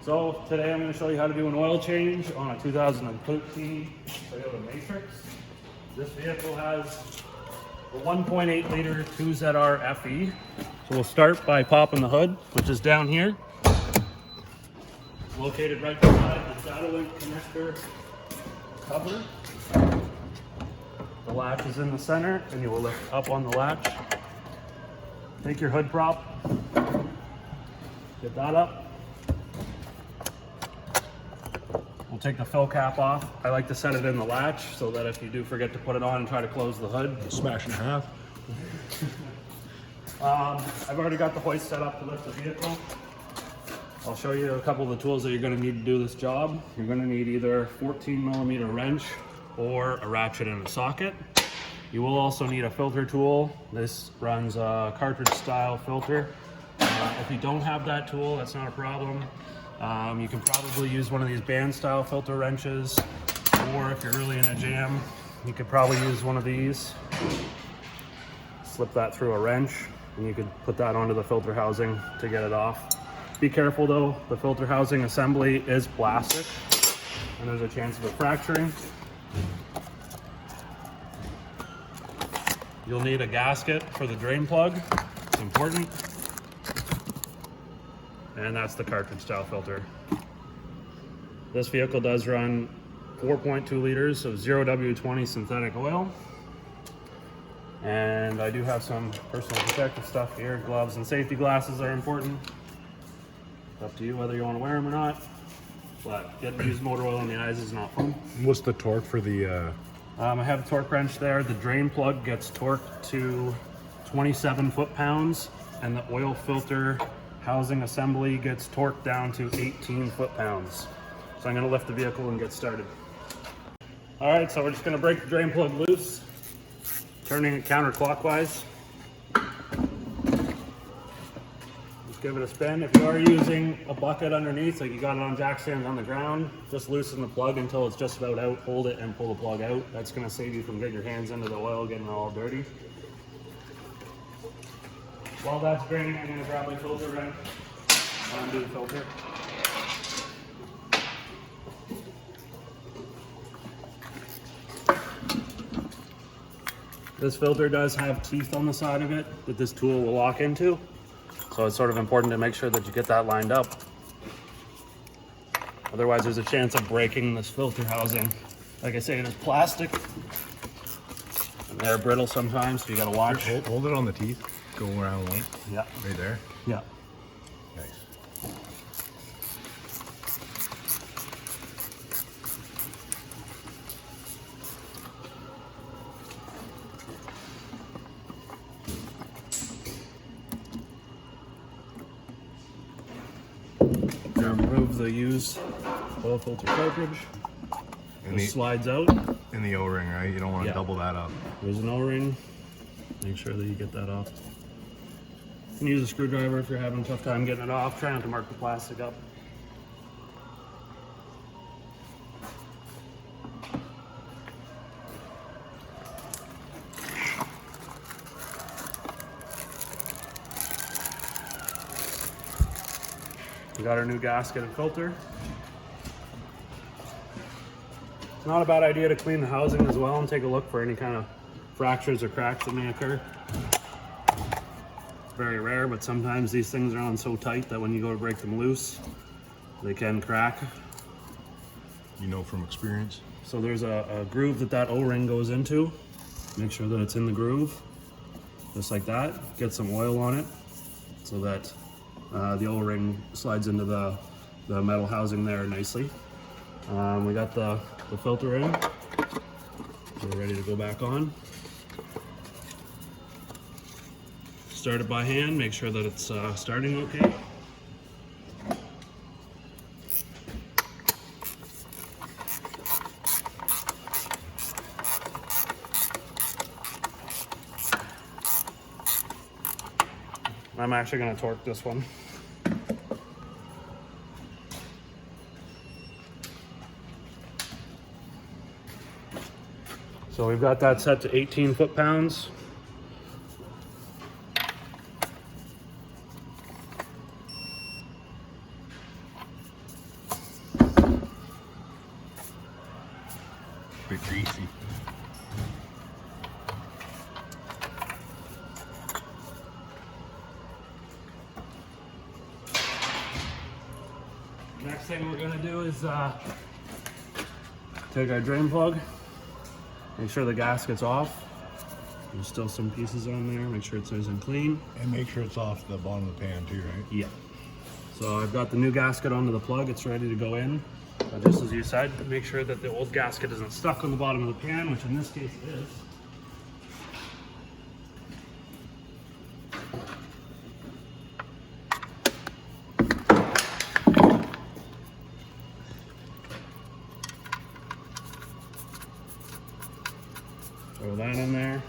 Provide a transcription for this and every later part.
So today I'm going to show you how to do an oil change on a 2013 Toyota Matrix. This vehicle has a 1.8 liter 2ZR FE. So we'll start by popping the hood, which is down here. Located right beside the data link connector cover. The latch is in the center and you will lift up on the latch. Take your hood prop, get that up. We'll take the fill cap off. I like to set it in the latch so that if you do forget to put it on and try to close the hood, Smash in half. I've already got the hoist set up to lift the vehicle. I'll show you a couple of the tools that you're going to need to do this job. You're going to need either 14mm wrench or a ratchet and a socket. You will also need a filter tool. This runs a cartridge style filter. If you don't have that tool, that's not a problem. You can probably use one of these band style filter wrenches, or if you're really in a jam, you could probably use one of these. Slip that through a wrench and you could put that onto the filter housing to get it off. Be careful though, the filter housing assembly is plastic and there's a chance of it fracturing. You'll need a gasket for the drain plug, it's important. And that's the cartridge style filter. This vehicle does run 4.2 liters of 0W20 synthetic oil. And I do have some personal protective stuff here. Gloves and safety glasses are important. It's up to you whether you want to wear them or not. But getting used motor oil in the eyes is not fun. What's the torque for the... I have a torque wrench there. The drain plug gets torqued to 27 foot-pounds and the oil filter housing assembly gets torqued down to 18 foot-pounds. So I'm going to lift the vehicle and get started. All right, so we're just going to break the drain plug loose, turning it counterclockwise. Just give it a spin. If you are using a bucket underneath, like you got it on jack stands on the ground, just loosen the plug until it's just about out, hold it and pull the plug out. That's going to save you from getting your hands into the oil, getting it all dirty. While that's draining, I'm going to grab my filter wrench, undo the filter. This filter does have teeth on the side of it that this tool will lock into. So it's sort of important to make sure that you get that lined up. Otherwise there's a chance of breaking this filter housing. Like I say, it is plastic. And they're brittle sometimes, so you gotta watch. Hold it on the teeth. Go around one. Yeah. Right there? Yeah. Nice. Now remove the used oil filter cartridge. And It slides out. in the O-ring, right? You don't want to Yeah. double that up. There's an O-ring. Make sure that you get that off. You can use a screwdriver if you're having a tough time getting it off. Try not to mark the plastic up. We got our new gasket and filter. It's not a bad idea to clean the housing as well and take a look for any kind of fractures or cracks that may occur. It's very rare, but sometimes these things are on so tight that when you go to break them loose, they can crack. You know from experience. So there's a groove that O-ring goes into. Make sure that it's in the groove, just like that. Get some oil on it so that the O-ring slides into the metal housing there nicely. We got the filter in. We're ready to go back on. Start it by hand, make sure that it's starting okay. I'm actually going to torque this one. So we've got that set to 18 foot-pounds. bit greasy. Next thing we're gonna do is take our drain plug, make sure the gasket's off. There's still some pieces on there, make sure it's nice and clean. And make sure it's off the bottom of the pan too, right? Yeah. So I've got the new gasket onto the plug, it's ready to go in. Just as you said, make sure that the old gasket isn't stuck on the bottom of the pan, which in this case it is. Throw that in there.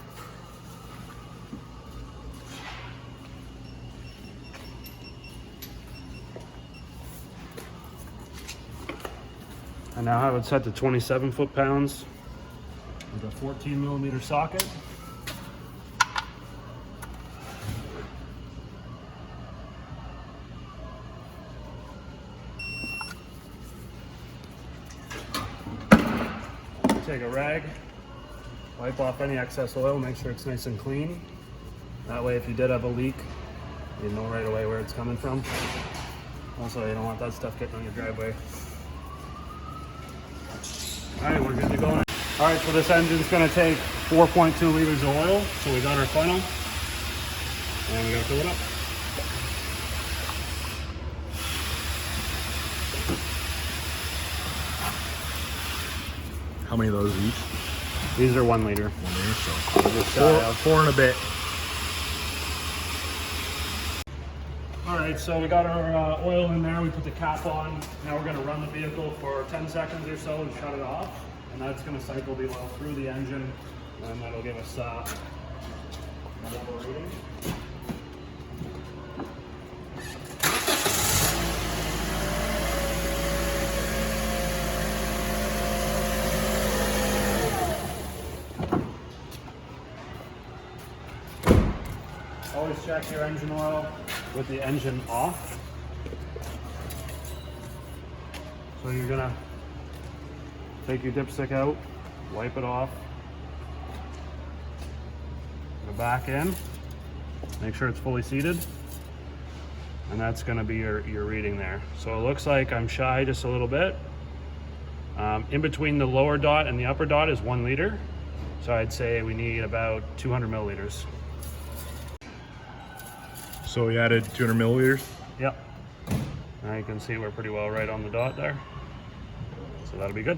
I now have it set to 27 foot-pounds with a 14mm socket. Take a rag, wipe off any excess oil, make sure it's nice and clean. That way if you did have a leak, you know right away where it's coming from. Also, you don't want that stuff getting on your driveway. Alright, we're good to go now. Alright, so this engine's going to take 4.2 liters of oil. So we got our funnel, and we're going to fill it up. How many of those each? These are 1 liter. 1 liter, so four and a bit. Alright, so we got our oil in there, we put the cap on. Now we're going to run the vehicle for 10 seconds or so and shut it off. And that's going to cycle the oil through the engine, and that'll give us a level reading. Always check your engine oil with the engine off. So you're gonna take your dipstick out, wipe it off, go back in, make sure it's fully seated, and that's gonna be your reading there. So it looks like I'm shy just a little bit. In between the lower dot and the upper dot is 1 liter. So I'd say we need about 200 milliliters. So we added 200 milliliters. Yep. Now you can see we're pretty well right on the dot there. So that'll be good.